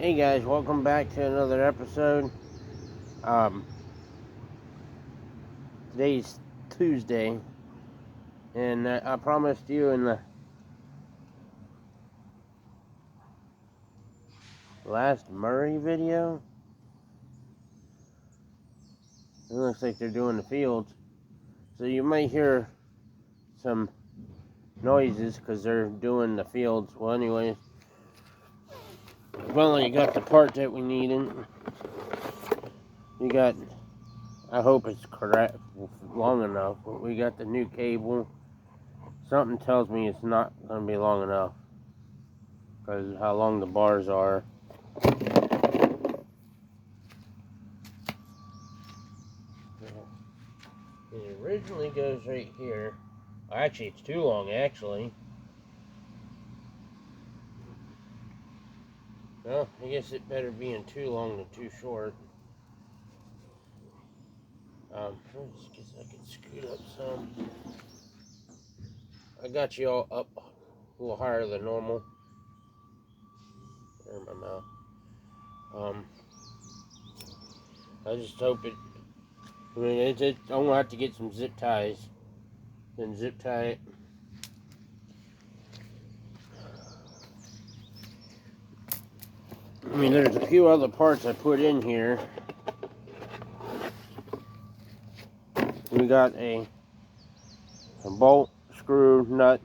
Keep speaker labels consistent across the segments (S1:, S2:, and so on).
S1: Hey guys, welcome back to another episode. Today's Tuesday, and I promised you in the last Murray video, it looks like they're doing the fields, so you might hear some noises because they're doing the fields. Well, anyways, finally got the part that we needed. We got, I hope it's correct, long enough, but we got the new cable. Something tells me it's not going to be long enough because how long the bars are. It originally goes right here. Actually, it's too long, actually. Well, I guess it better being too long than too short. I guess I can scoot up some. I got you all up a little higher than normal. There in my mouth. I just hope it. I mean, I'm gonna have to get some zip ties. Then zip tie it. I mean, there's a few other parts I put in here. We got a bolt, screw, nut,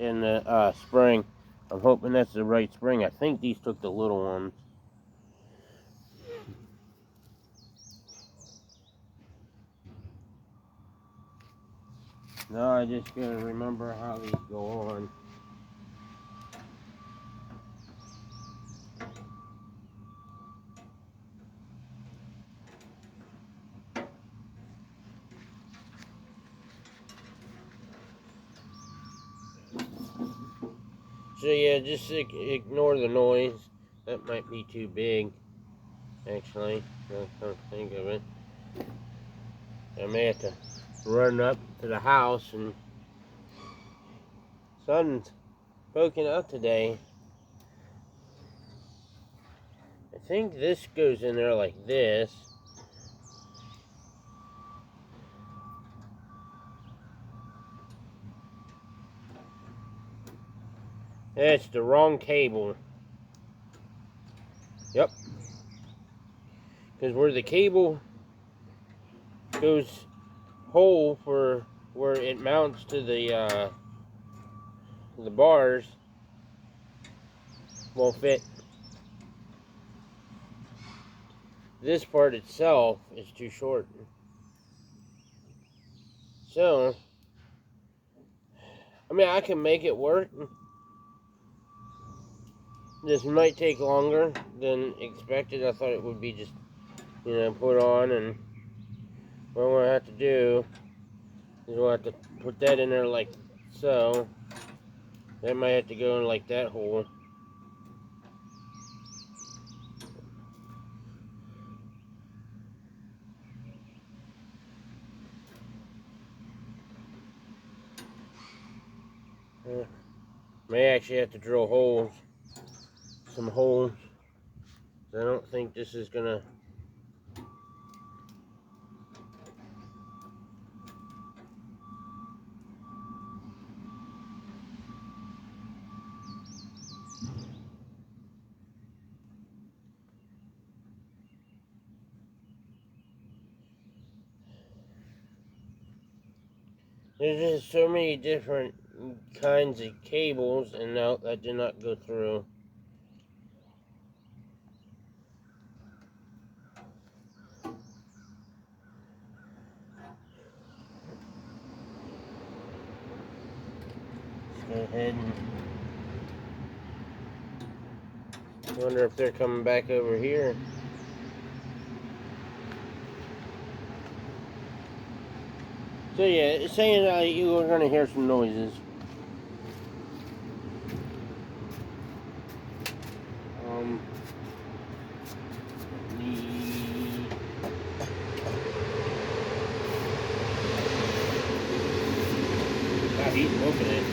S1: and the spring. I'm hoping that's the right spring. I think these took the little ones. No, I just gotta remember how these go on. So yeah, just ignore the noise. That might be too big, actually. I don't think of it. I may have to run up to the house, and sun's poking out today. I think this goes in there like this. That's the wrong cable. Yep. Because where the cable goes hole for where it mounts to the bars won't fit. This part itself is too short. So, I mean, I can make it work. This might take longer than expected. I thought it would be just, put on, and what we'll have to do is we'll have to put that in there like so. That might have to go in like that hole. May actually have to drill holes. Some holes. I don't think this is gonna. There's just so many different kinds of cables, and no, that did not go through. Let's go ahead and wonder if they're coming back over here. So yeah, it's saying you are going to hear some noises. He's moving it.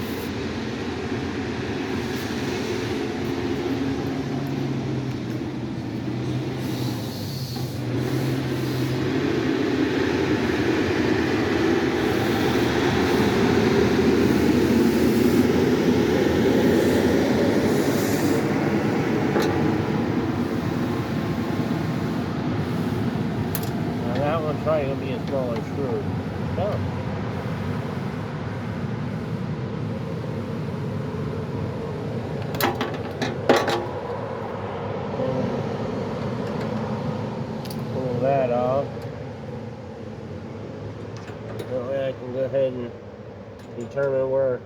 S1: determine where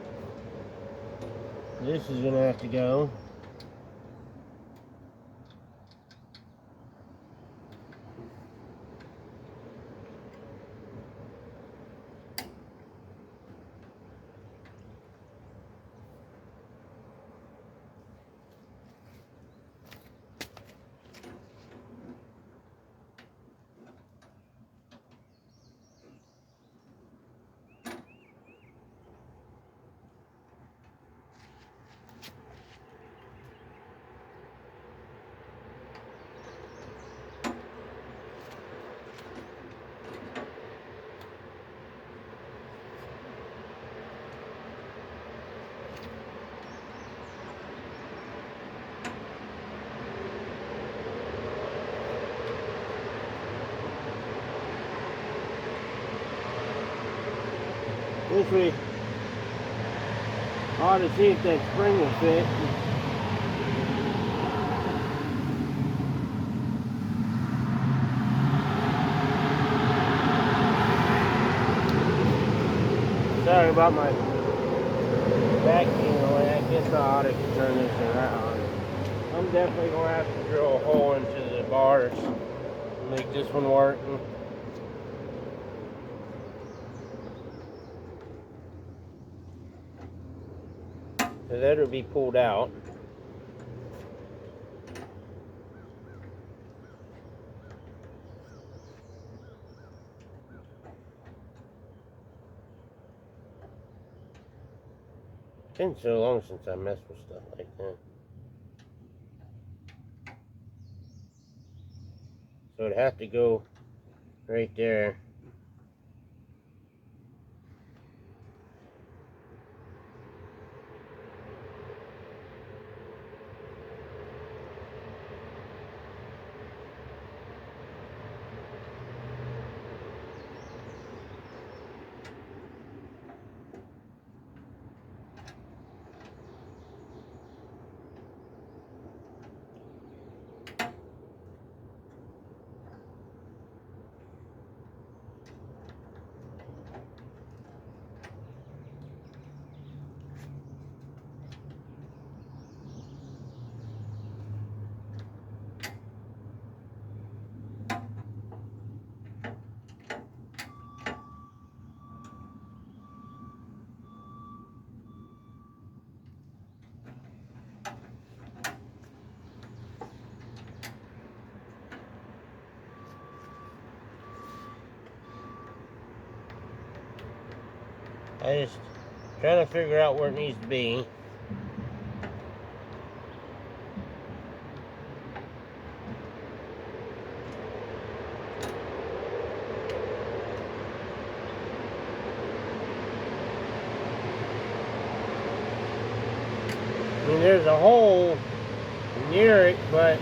S1: this is gonna have to go. This way, I ought to see if that spring will fit. Sorry about my back being away. I guess I ought to turn this around. I'm definitely going to have to drill a hole into the bars to make this one work. So that'll be pulled out. It's been so long since I messed with stuff like that. So it'd have to go right there. I just trying to figure out where it needs to be. I mean, there's a hole near it, but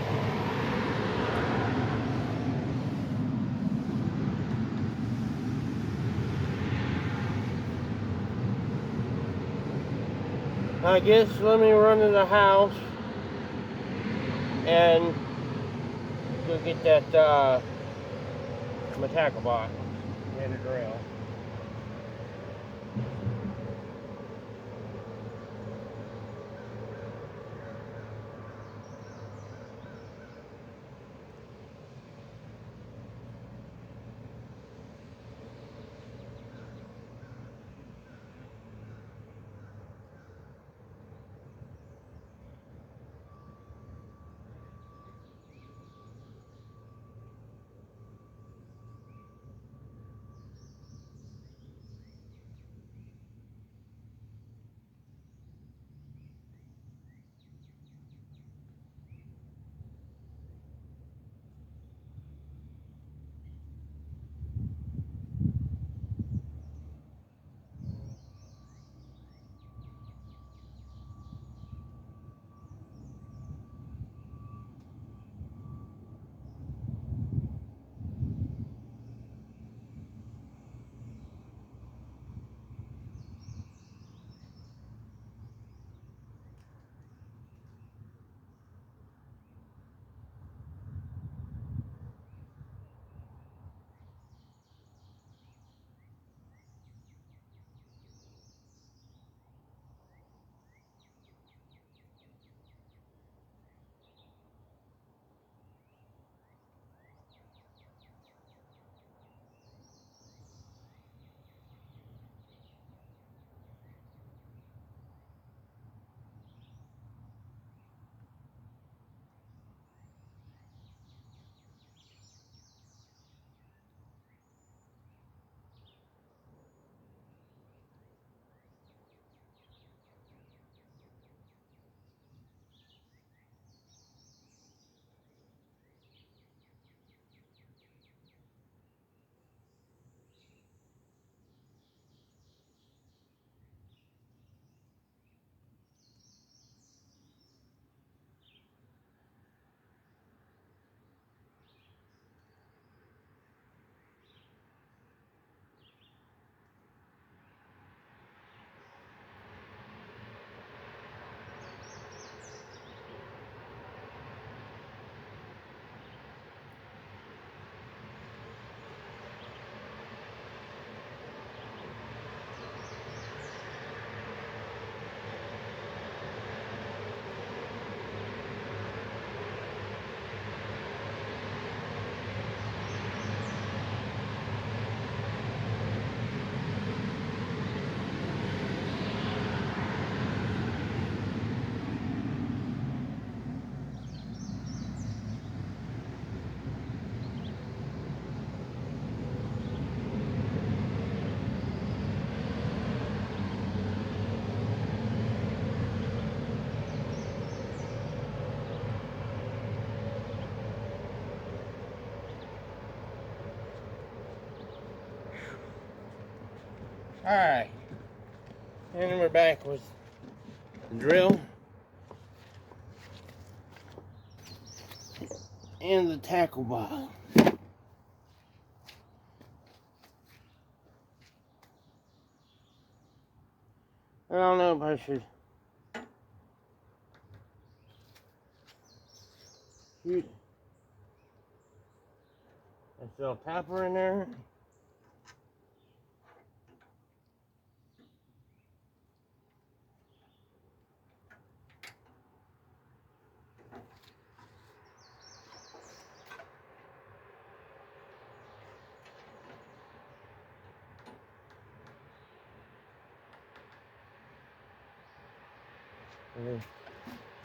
S1: I guess let me run to the house and go get that my tackle box and a drill. Alright, and we're back with the drill and the tackle box. I don't know if I should shoot a self-tapper in there.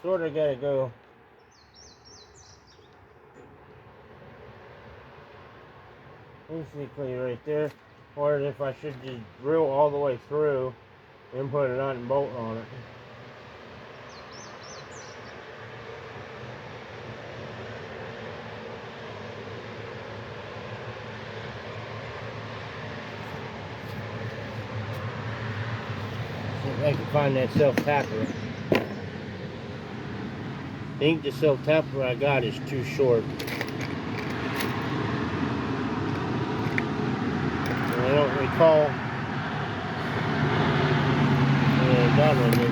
S1: Sort of gotta go basically right there, or if I should just drill all the way through and put a nut and bolt on it. See if I can find that self-tapper. I think the self-tapper I got is too short. I don't recall done with it.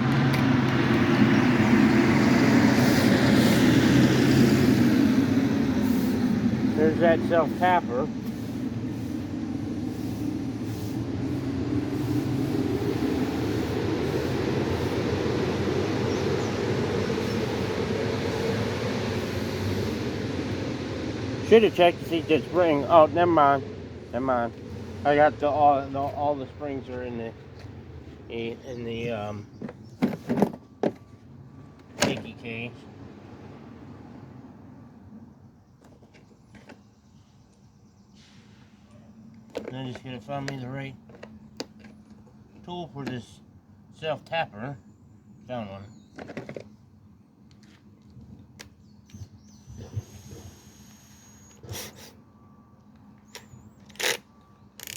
S1: There's that self-tapper. Should have checked to see if the spring. Oh, never mind. Never mind. I got all the springs are in the sticky case. I just gotta find me the right tool for this self-tapper. Found one.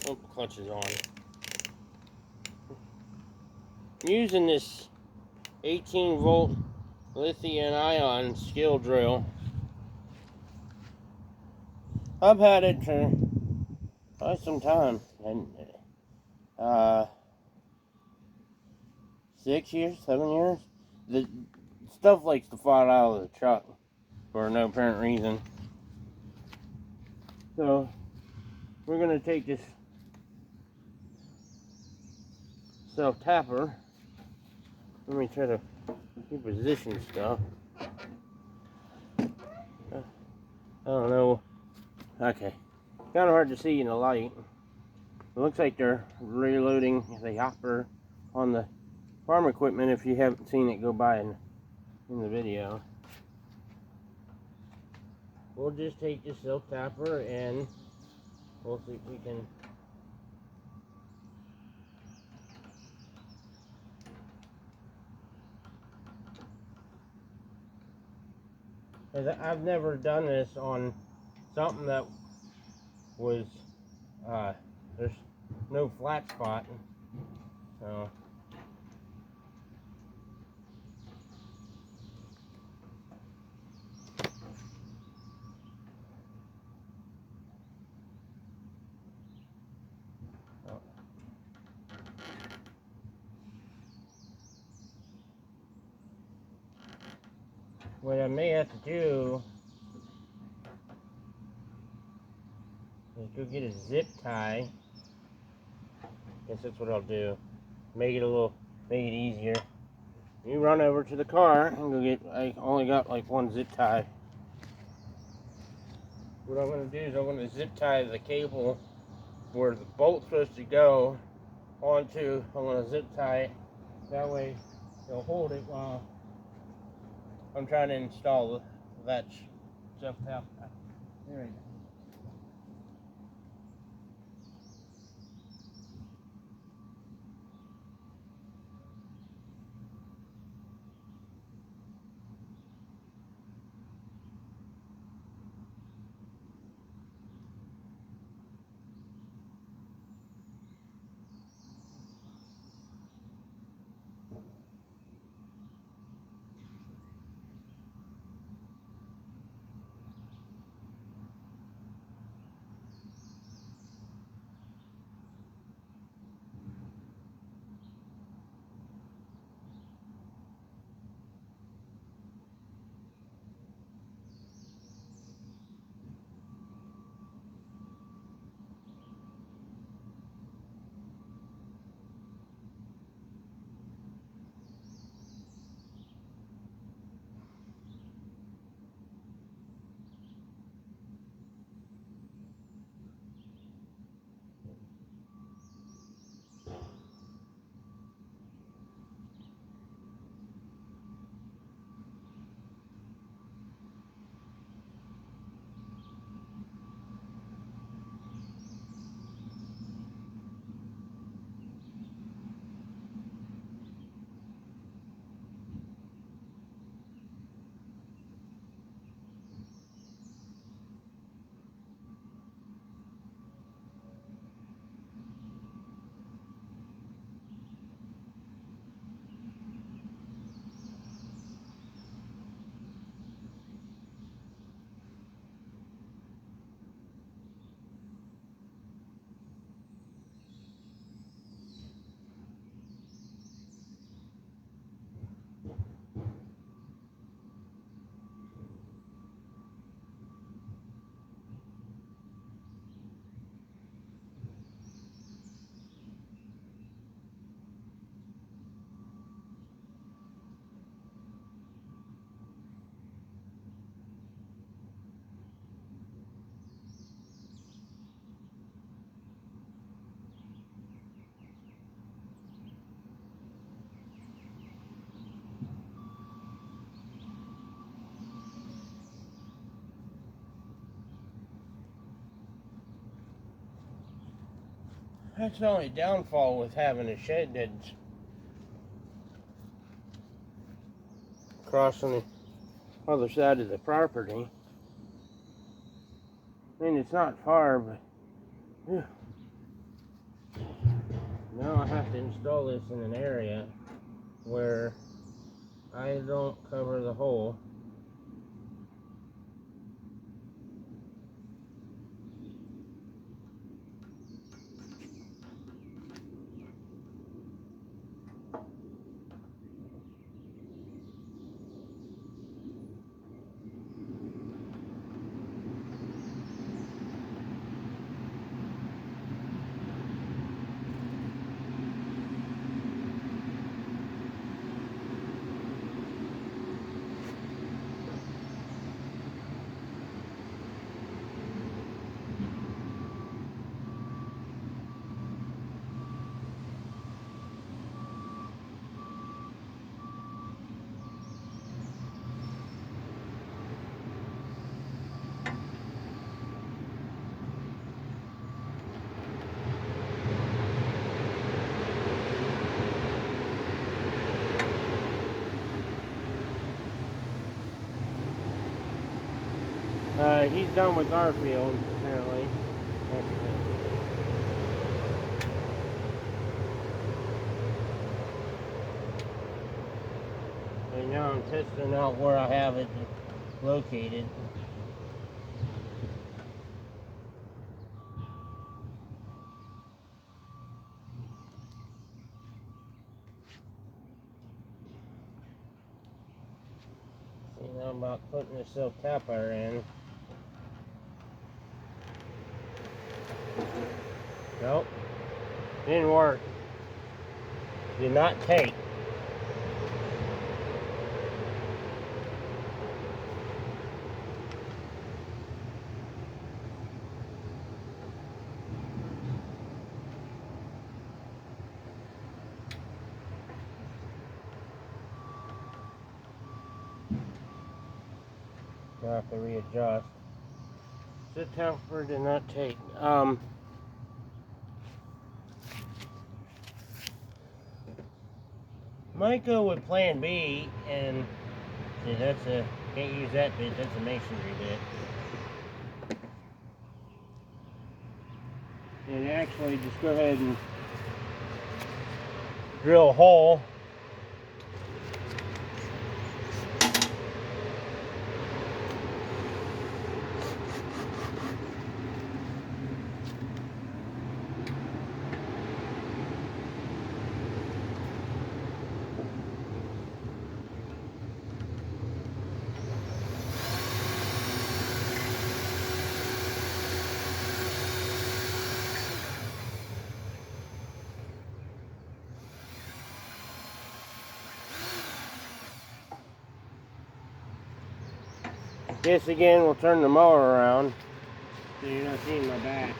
S1: Oh, clutch is on. I'm using this 18-volt lithium-ion skill drill. I've had it for quite some time, and 6 years, 7 years. The stuff likes to fall out of the truck for no apparent reason. So we're gonna take this self-tapper. Let me try to reposition stuff. I don't know. Okay, kind of hard to see in the light. It looks like they're reloading the hopper on the farm equipment if you haven't seen it go by in the video. We'll just take this self-tapper and we'll see if we can I've never done this on something that was there's no flat spot, so what I may have to do is go get a zip tie. Guess that's what I'll do. Make it easier. You run over to the car and go get. I only got like one zip tie. What I'm gonna do is I'm gonna zip tie the cable where the bolt's supposed to go onto. I'm gonna zip tie it. That way it'll hold it while I'm trying to install that self-tapper. There we go. That's the only downfall with having a shed that's crossing the other side of the property. I mean, it's not far, but now I have to install this in an area where I don't cover the hole. He's done with Garfield, apparently. And now I'm testing out where I have it located. See, now I'm about putting the silk tapper in. Nope, didn't work. Did not take. I have to readjust. The tapper did not take. Might go with plan B, and see, that's a, can't use that bit, that's a masonry bit. And actually just go ahead and drill a hole. This again will turn the mower around so you're not seeing my back.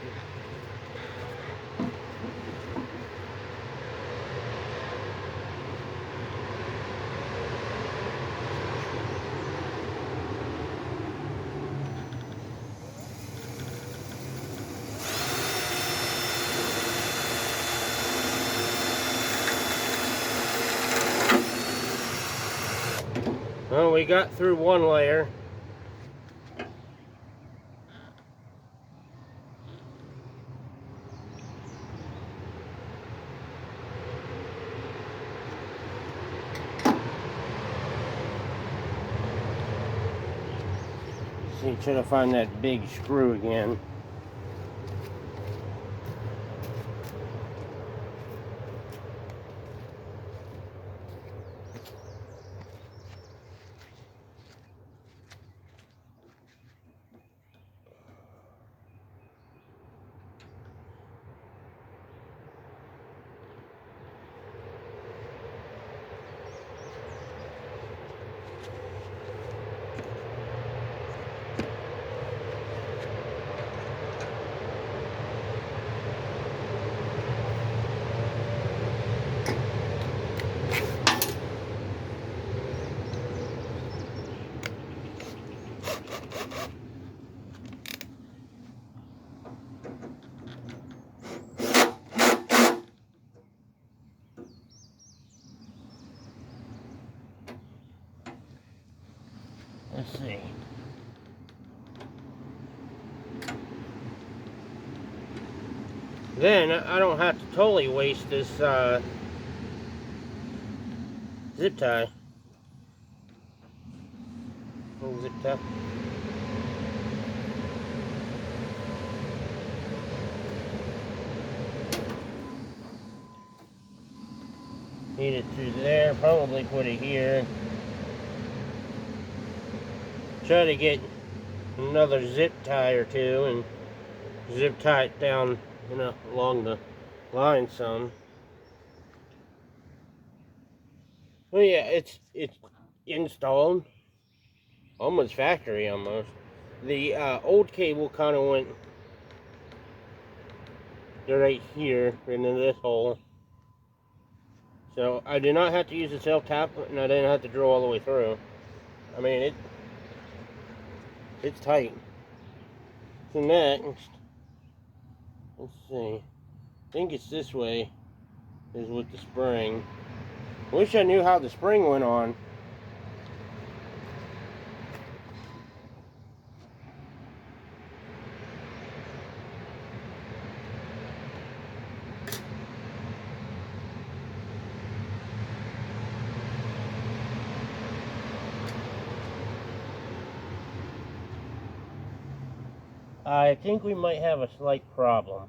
S1: Well, we got through one layer. See, try to find that big screw again. Let's see. Then I don't have to totally waste this zip tie. Little zip tie. Feed it through there. Probably put it here. Try to get another zip tie or two and zip tie it down, you know, along the line some. Well, yeah, it's installed, almost factory almost. The old cable kind of went right here into this hole, so I did not have to use the self-tap, and I didn't have to drill all the way through. I mean, it's tight. So next, let's see. I think it's this way. Is with the spring. Wish I knew how the spring went on. I think we might have a slight problem.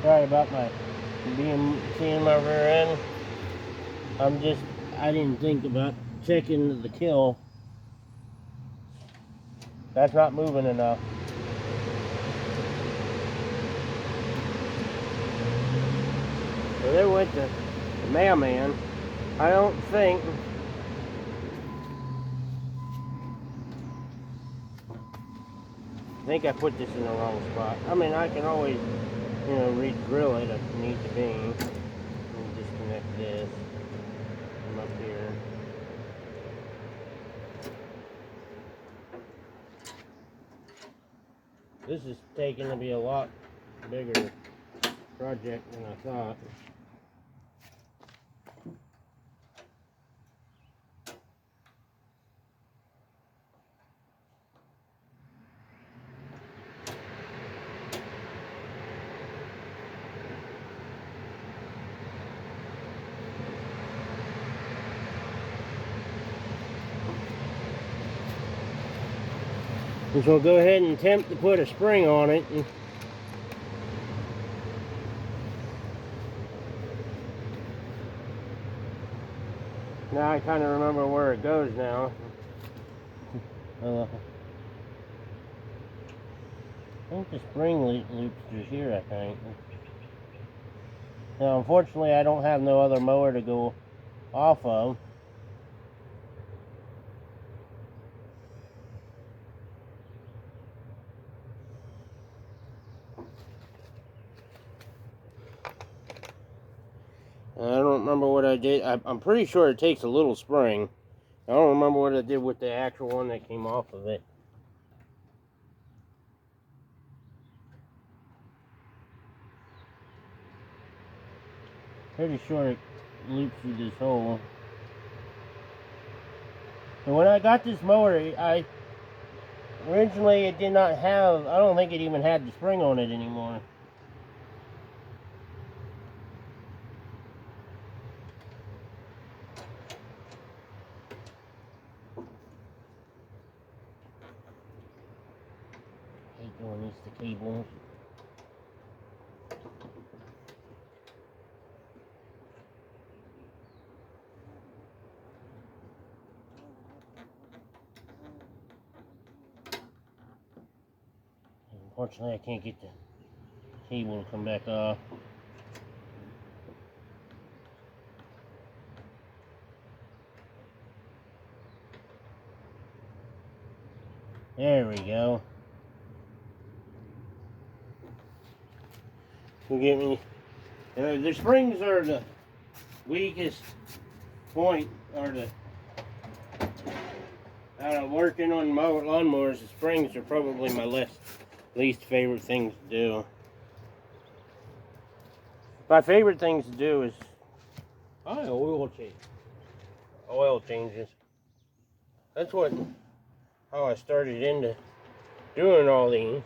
S1: Sorry about my seeing my rear end. I didn't think about checking the kill. That's not moving enough. So there went the mailman. I don't think I put this in the wrong spot. I mean, I can always, you know, re-drill it if need to be. Let me disconnect this from up here. This is taking to be a lot bigger project than I thought. So we'll go ahead and attempt to put a spring on it. Now I kind of remember where it goes now. I think the spring loops through here, I think. Now, unfortunately, I don't have no other mower to go off of. I don't remember what I did. I'm pretty sure it takes a little spring. I don't remember what I did with the actual one that came off of it. Pretty sure it loops through this hole. So when I got this mower, originally it did not have, I don't think it even had the spring on it anymore. Doing this to cables. Unfortunately, I can't get the cable to come back off. There we go. Get me. The springs are the weakest point, or the out Working on lawnmowers, the springs are probably my least favorite things to do. My favorite things to do is oil changes. That's how I started into doing all these.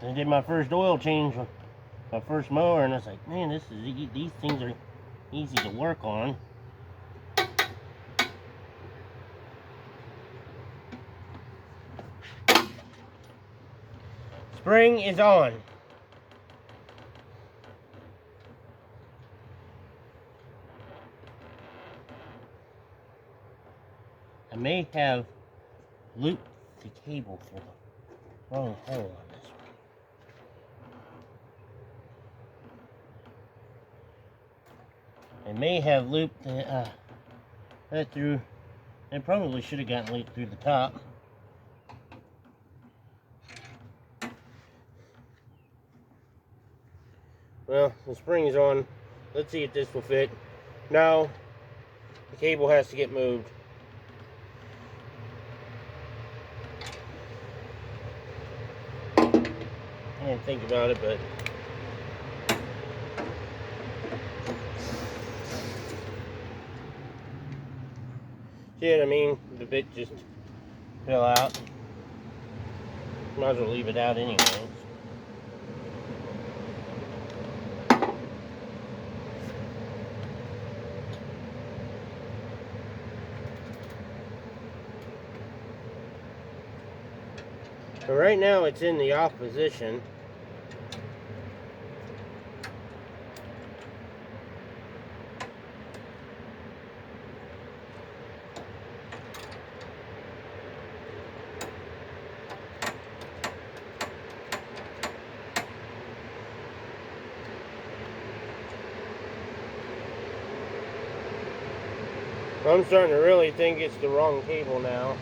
S1: I did my first oil change with my first mower, and I was like, man, these things are easy to work on. Spring is on. I may have looped the cable through the wrong hole on this one. I may have looped that through. It probably should have gotten looped through the top. Well, the spring's on. Let's see if this will fit. No, the cable has to get moved. I didn't think about it, but see what I mean? The bit just fell out. Might as well leave it out anyways. So right now it's in the off position. I'm starting to really think it's the wrong cable now.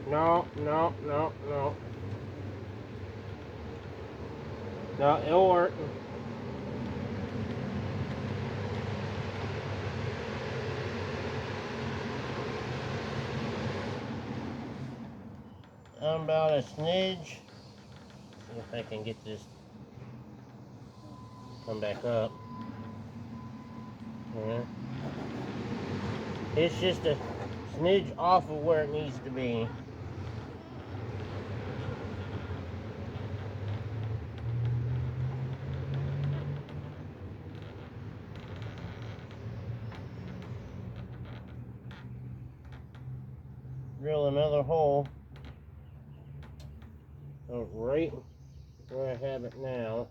S1: No. No, it'll work. I'm about a smidge. See if I can get this come back up. Yeah. It's just a smidge off of where it needs to be. Drill another hole right where I have it now.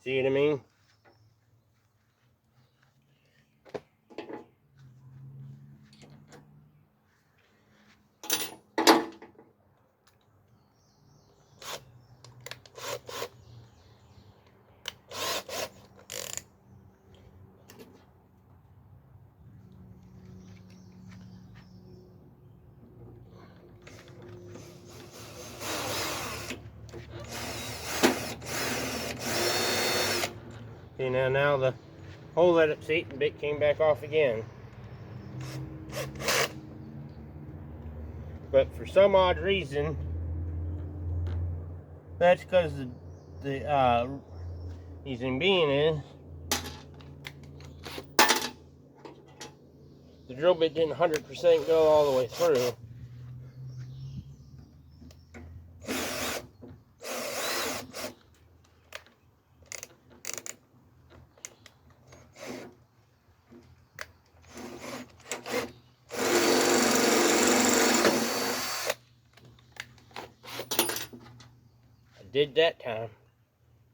S1: See what I mean? See, now the hole that it seat bit came back off again. But for some odd reason, That's because the reason being is the drill bit didn't 100% go all the way through. I did that time.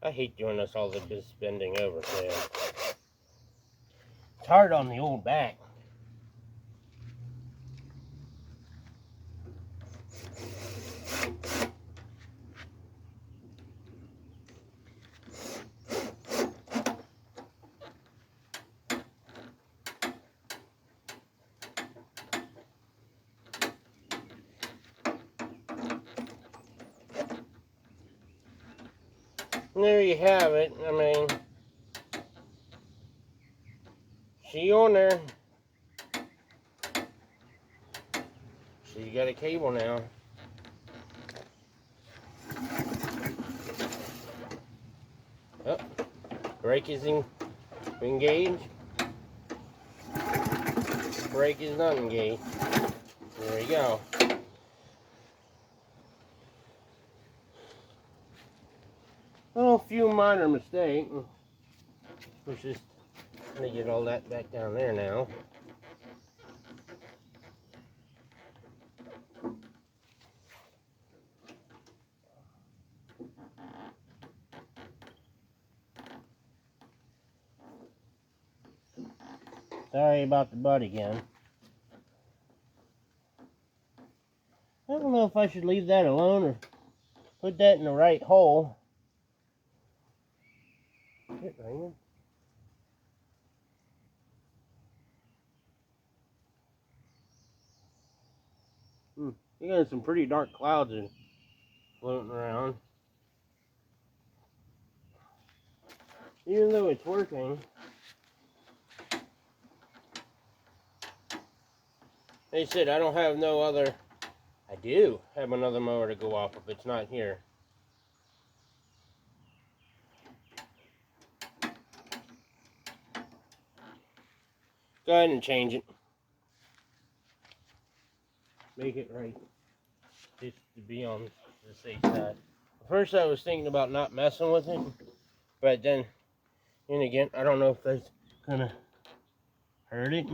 S1: I hate doing this all this bending over too. It's hard on the old back. And there you have it. I mean, see on there. So you got a cable now. Oh, brake is engaged. Brake is not engaged. There you go. Well, a few minor mistakes. We're just gonna get all that back down there now. Sorry about the butt again. I don't know if I should leave that alone or put that in the right hole. Is it raining? You got some pretty dark clouds floating around. Even though it's working, they said I don't have no other. I do have another mower to go off if it's not here. Go ahead and change it. Make it right. Just to be on the safe side. First I was thinking about not messing with it, but then again, I don't know if that's gonna hurt it.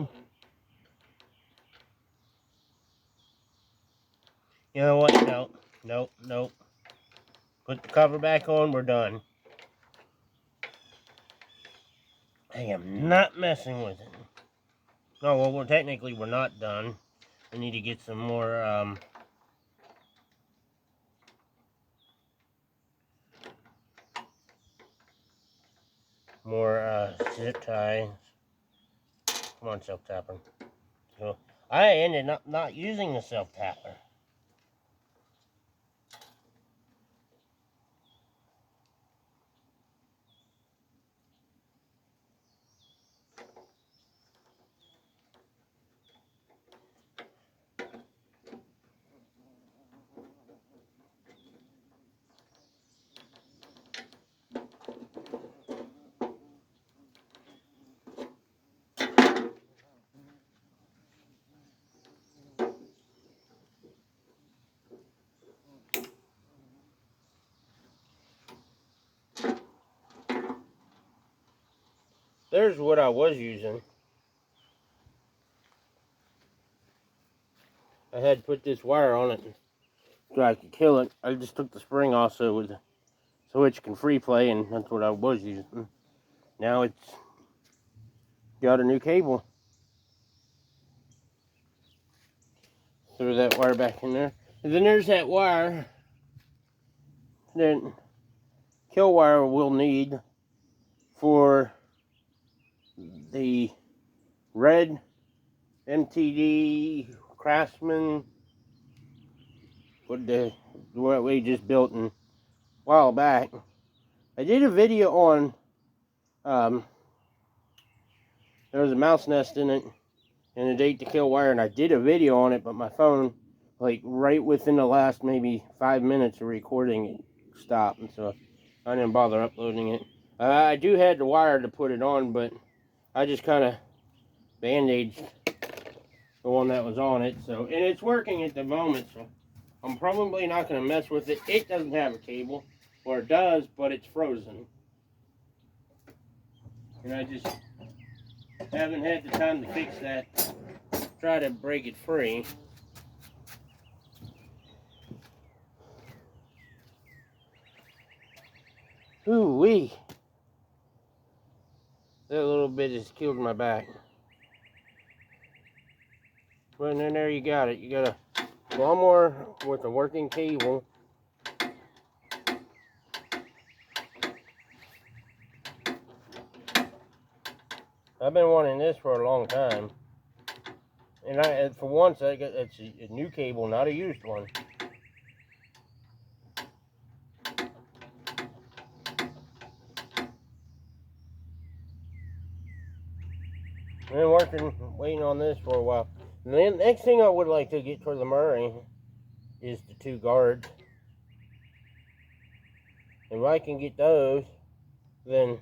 S1: You know what? Nope. Put the cover back on, we're done. I am not messing with it. No, well, technically we're not done. I need to get some more, zip ties. Come on, self-tapper. So, I ended up not using the self-tapper. There's what I was using. I had to put this wire on it so I could kill it. I just took the spring off so the switch can free play, and that's what I was using. Now it's got a new cable. Throw that wire back in there. And then there's that wire that kill wire we'll need for the red MTD Craftsman, what we just built a while back. I did a video on there was a mouse nest in it and a date to kill wire, and I did a video on it, but my phone, like right within the last maybe 5 minutes of recording, it stop, and so I didn't bother uploading it. I do have the wire to put it on, but I just kind of bandaged the one that was on it. So, and it's working at the moment, so I'm probably not going to mess with it. It doesn't have a cable, or it does, but it's frozen. And I just haven't had the time to fix that. Try to break it free. Ooh-wee. That little bit has killed my back. But then there you got it. You got a lawnmower with a working cable. I've been wanting this for a long time. And for once, it's a new cable, not a used one. I've been waiting on this for a while. And the next thing I would like to get for the Murray is the 2 guards. If I can get those, then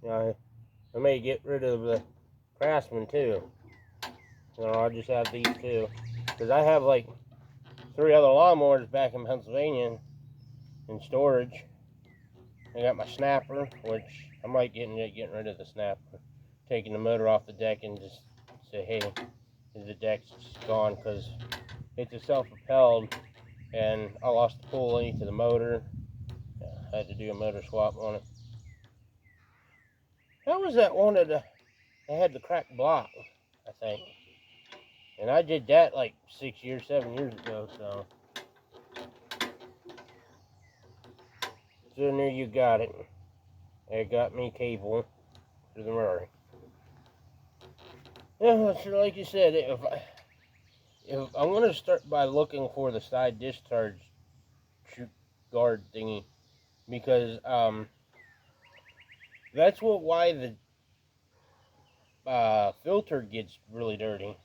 S1: I may get rid of the Craftsman too. So I'll just have these 2. Because I have like 3 other lawnmowers back in Pennsylvania in storage. I got my snapper, which I might getting rid of the snapper. Taking the motor off the deck and just say, hey, the deck's gone, because it's a self-propelled and I lost the pulley to the motor. I had to do a motor swap on it. How was that one that had the cracked block, I think? And I did that like 7 years ago, so. So there you got it. It got me cable to the Murray. Yeah, so like you said, if I'm going to start by looking for the side discharge guard thingy, because that's why the filter gets really dirty,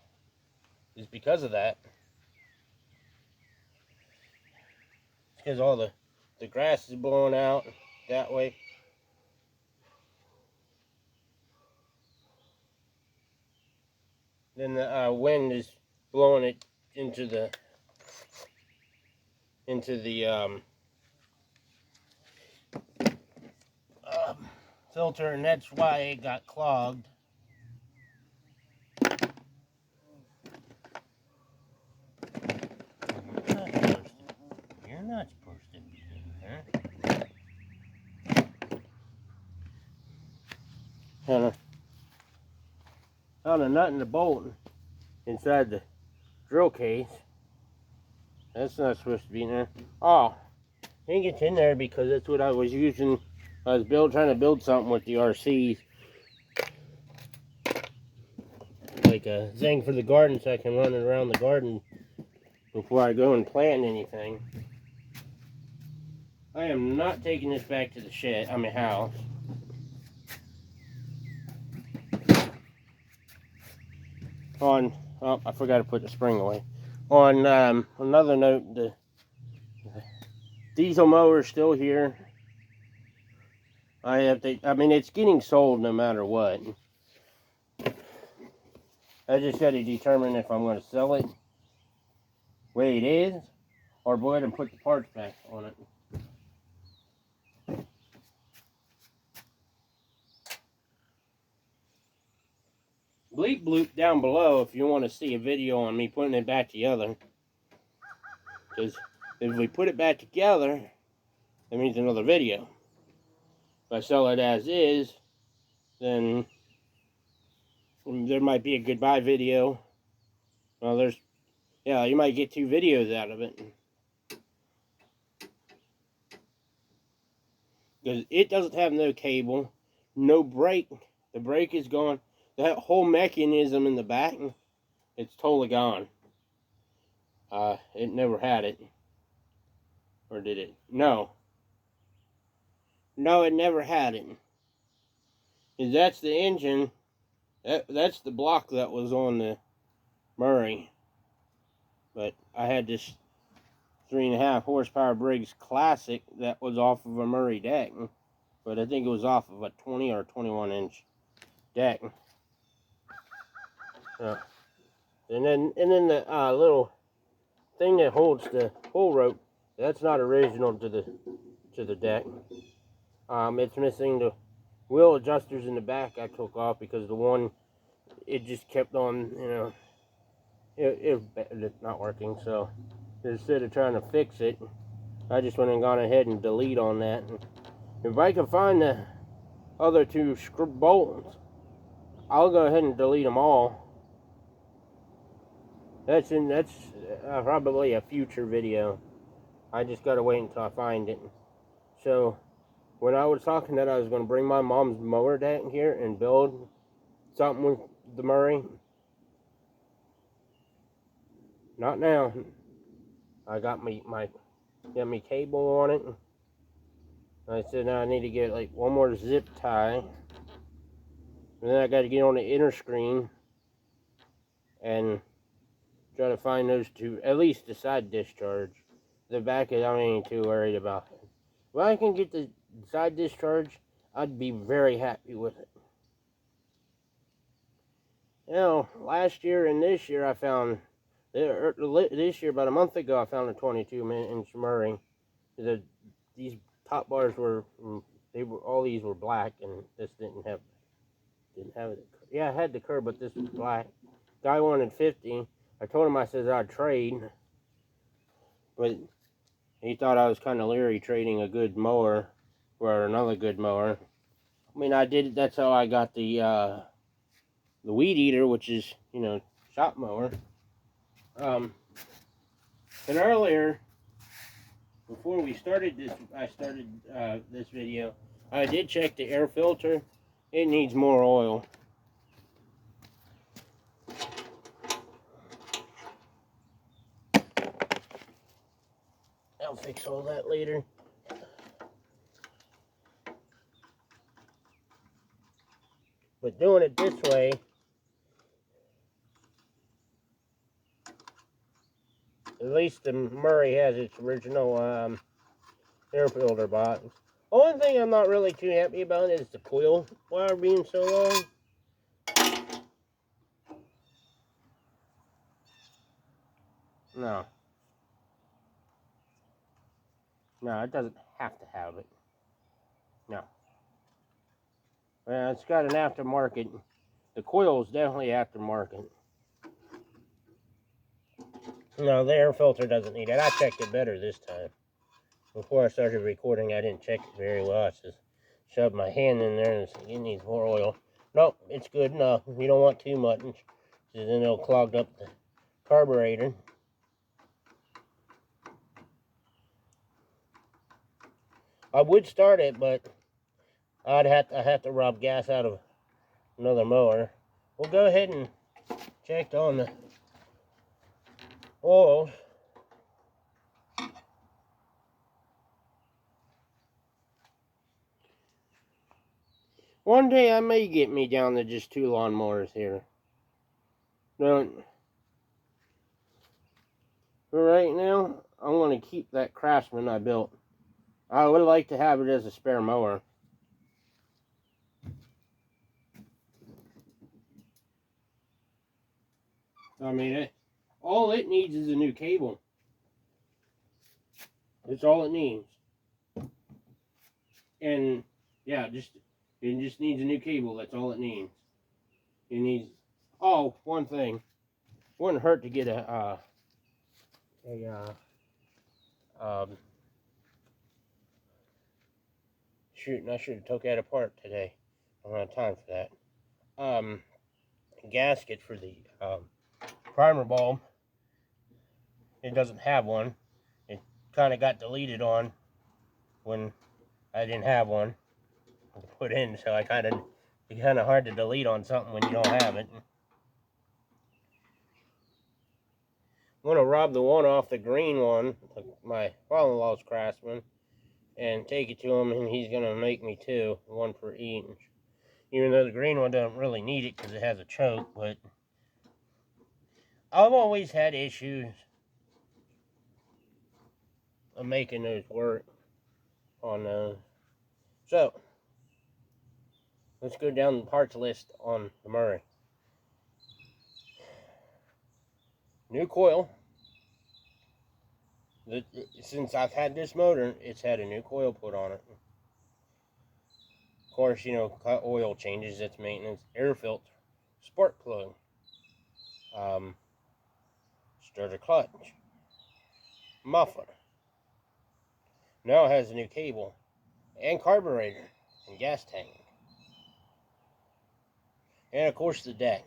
S1: is because of that. Because all the grass is blowing out that way. Then the wind is blowing it into the filter, and that's why it got clogged. You're not supposed to be in there. Found a nut in the bolt inside the drill case. That's not supposed to be in there. Oh, I think it's in there because that's what I was using. I was trying to build something with the RCs. Like a thing for the garden, so I can run it around the garden before I go and plant anything. I am not taking this back to the shed, house. Oh, I forgot to put the spring away. On another note, the diesel mower is still here. It's getting sold no matter what. I just got to determine if I'm going to sell it the way it is, or go ahead and put the parts back on it. Bleep bloop down below if you want to see a video on me putting it back together. Because if we put it back together, that means another video. If I sell it as is, then there might be a goodbye video. Well, you might get 2 videos out of it. Because it doesn't have no cable, no brake. The brake is gone. That whole mechanism in the back, it's totally gone. It never had it. Or did it? No. No, it never had it. Because that's the engine. That's the block that was on the Murray. But I had this 3.5 horsepower Briggs Classic that was off of a Murray deck, but I think it was off of a 20 or 21 inch deck. And then the little thing that holds the pull rope, that's not original to the deck. It's missing the wheel adjusters in the back. I took off because the one, it just kept on, you know, it's not working. So instead of trying to fix it, I just went and gone ahead and delete on that. And if I can find the other two bolts, I'll go ahead and delete them all. That's probably a future video. I just gotta wait until I find it. So when I was talking that I was gonna bring my mom's mower down here and build something with the Murray, not now. I got me cable on it. I said now I need to get like one more zip tie, and then I got to get on the inner screen and try to find those two, at least the side discharge. The back I ain't too worried about. If I can get the side discharge, I'd be very happy with it. You know, last year and this year I found, this year about a month ago I found a 22-inch Murray. These top bars were, all these were black, and this didn't have it. Yeah, I had the curb, but this was black. Guy wanted 50. I told him, I said I'd trade, but he thought I was kind of leery trading a good mower for another good mower. I mean, I did. That's how I got the weed eater, which is, you know, shop mower. And earlier, before we started this, this video, I did check the air filter. It needs more oil. I'll fix all that later. But doing it this way, at least the Murray has its original air filter box. Only thing I'm not really too happy about is the coil wire being so long. No, it doesn't have to have it. No. Well, it's got an aftermarket. The coil is definitely aftermarket. No, the air filter doesn't need it. I checked it better this time. Before I started recording, I didn't check it very well. I just shoved my hand in there and said, it needs more oil. Nope, it's good enough. You don't want too much, because then it'll clog up the carburetor. I would start it, but I'd have to rob gas out of another mower. We'll go ahead and check on the oil. One day I may get me down to just 2 lawnmowers here. But for right now, I'm going to keep that Craftsman I built. I would like to have it as a spare mower. I mean, all it needs is a new cable. That's all it needs. And yeah, it just needs a new cable. That's all it needs. It needs. Oh, one thing. Wouldn't hurt to get shoot, and I should have took that apart today. I don't have time for that. Gasket for the primer bulb. It doesn't have one. It kind of got deleted on when I didn't have one to put in, so it's kind of hard to delete on something when you don't have it. I'm going to rob the one off, the green one, my father-in-law's Craftsman, and take it to him, and he's going to make me 2, one for each. Even though the green one doesn't really need it because it has a choke, but I've always had issues of making those work on those. So, let's go down the parts list on the Murray. New coil. Since I've had this motor, it's had a new coil put on it. Of course, you know, oil changes, that's maintenance. Air filter, spark plug, starter clutch, muffler. Now it has a new cable, and carburetor, and gas tank. And of course the deck.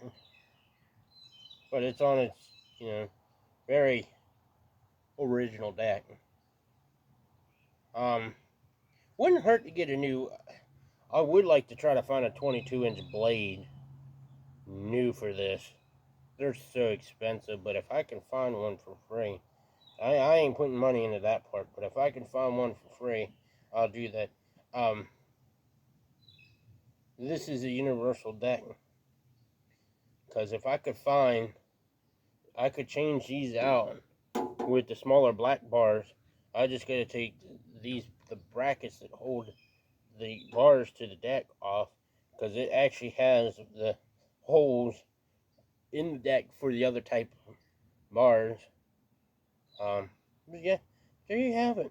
S1: But it's on its, you know, very original deck. Wouldn't hurt to get a new, I would like to try to find a 22-inch blade new for this. They're so expensive, but if I can find one for free, I ain't putting money into that part, but if I can find one for free, I'll do that. This is a universal deck, because if I could find, I could change these out with the smaller black bars. I just gotta take the brackets that hold the bars to the deck off, because it actually has the holes in the deck for the other type of bars. But yeah, there you have it.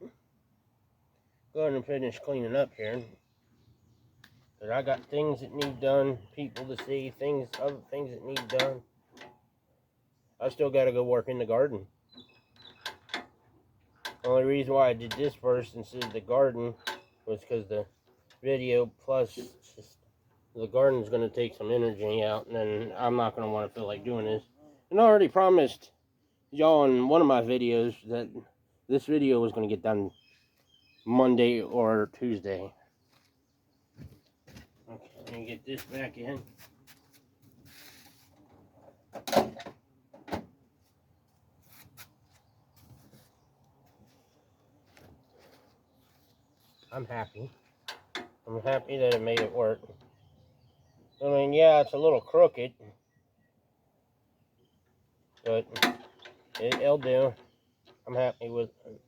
S1: Go ahead and finish cleaning up here. But I got things that need done, people to see, other things that need done. I still got to go work in the garden. The only reason why I did this first instead of the garden was because the video plus the garden's going to take some energy out, and then I'm not going to want to feel like doing this. And I already promised y'all in one of my videos that this video was going to get done Monday or Tuesday. Okay, let me get this back in. I'm happy. I'm happy that it made it work. I mean, yeah, it's a little crooked, but it'll do. I'm happy with it.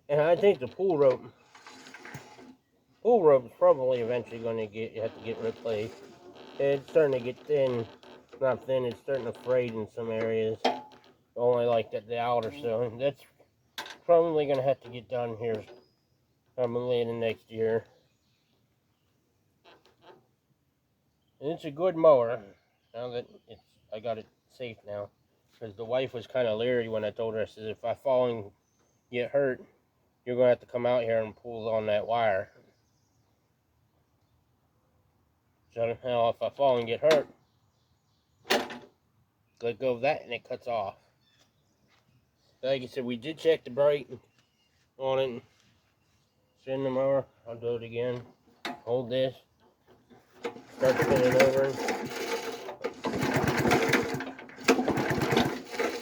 S1: And I think the pull rope is probably eventually going to have to get replaced. It's starting to get thin. Not thin, it's starting to frayed in some areas. Only like the outer, so that's probably going to have to get done here probably in the next year. And it's a good mower, now that I got it safe now. Because the wife was kind of leery when I told her, I said, if I fall and get hurt, you're going to have to come out here and pull on that wire. So now if I fall and get hurt, let go of that and it cuts off. Like I said, we did check the brake on it. Spin the mower. I'll do it again. Hold this. Start spinning over.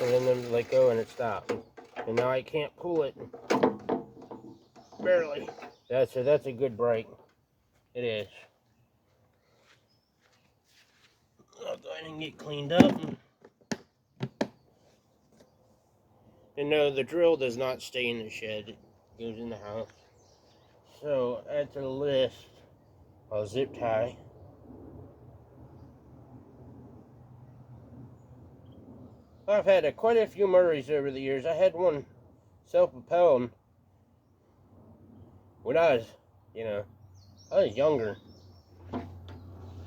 S1: And then let go and it stops. And now I can't pull it. Barely. That's a good brake. It is. I'll go ahead and get cleaned up. And no, the drill does not stay in the shed. It goes in the house. So, add to the list, a zip tie. I've had quite a few Murrays over the years. I had one self-propelled when I was younger. It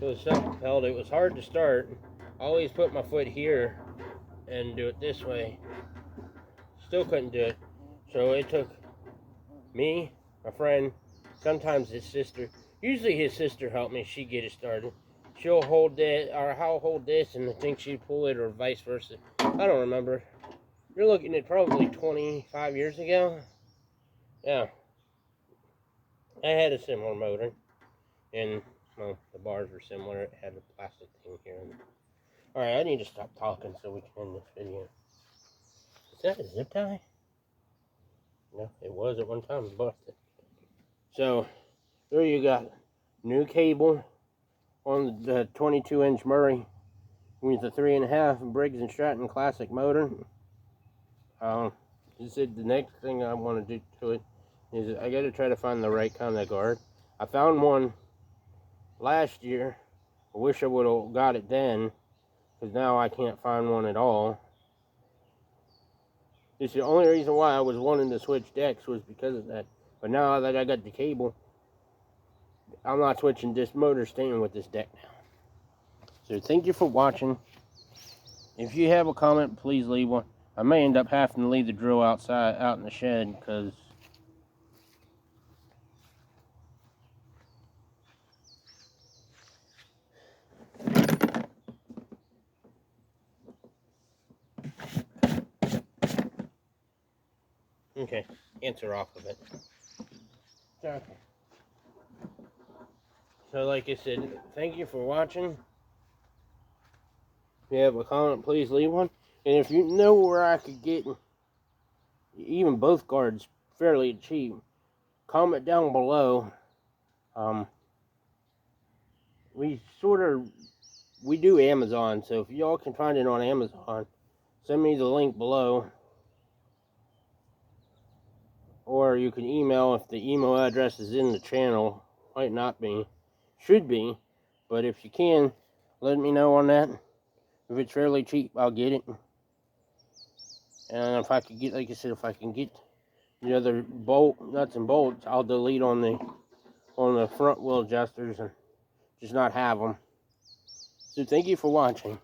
S1: was self-propelled. It was hard to start. I always put my foot here and do it this way. Still couldn't do it. So it took me, my friend, sometimes his sister. Usually his sister helped me. She'd get it started. She'll hold it, or I'll hold this, and I think she'd pull it, or vice versa. I don't remember. You're looking at probably 25 years ago. Yeah. I had a similar motor. And, well, the bars were similar. It had a plastic thing here. Alright, I need to stop talking so we can end this video. Is that a zip tie? No, it was at one time, but so there you got new cable on the 22-inch Murray with the 3.5 Briggs & Stratton classic motor. He said the next thing I want to do to it is I got to try to find the right kind of guard. I found one last year. I wish I would have got it then, because now I can't find one at all. It's the only reason why I was wanting to switch decks was because of that. But now that I got the cable, I'm not switching this motor, staying with this deck now. So thank you for watching. If you have a comment, please leave one. I may end up having to leave the drill outside, out in the shed, because okay, answer off of it. Okay. So like I said, thank you for watching. If you have a comment, please leave one. And if you know where I could get even both guards fairly cheap, comment down below. We do Amazon, so if y'all can find it on Amazon, send me the link below. Or you can email if the email address is in the channel. Might not be. Should be. But if you can, let me know on that. If it's fairly cheap, I'll get it. And if I could get, like I said, if I can get the other nuts and bolts, I'll delete on the front wheel adjusters and just not have them. So thank you for watching.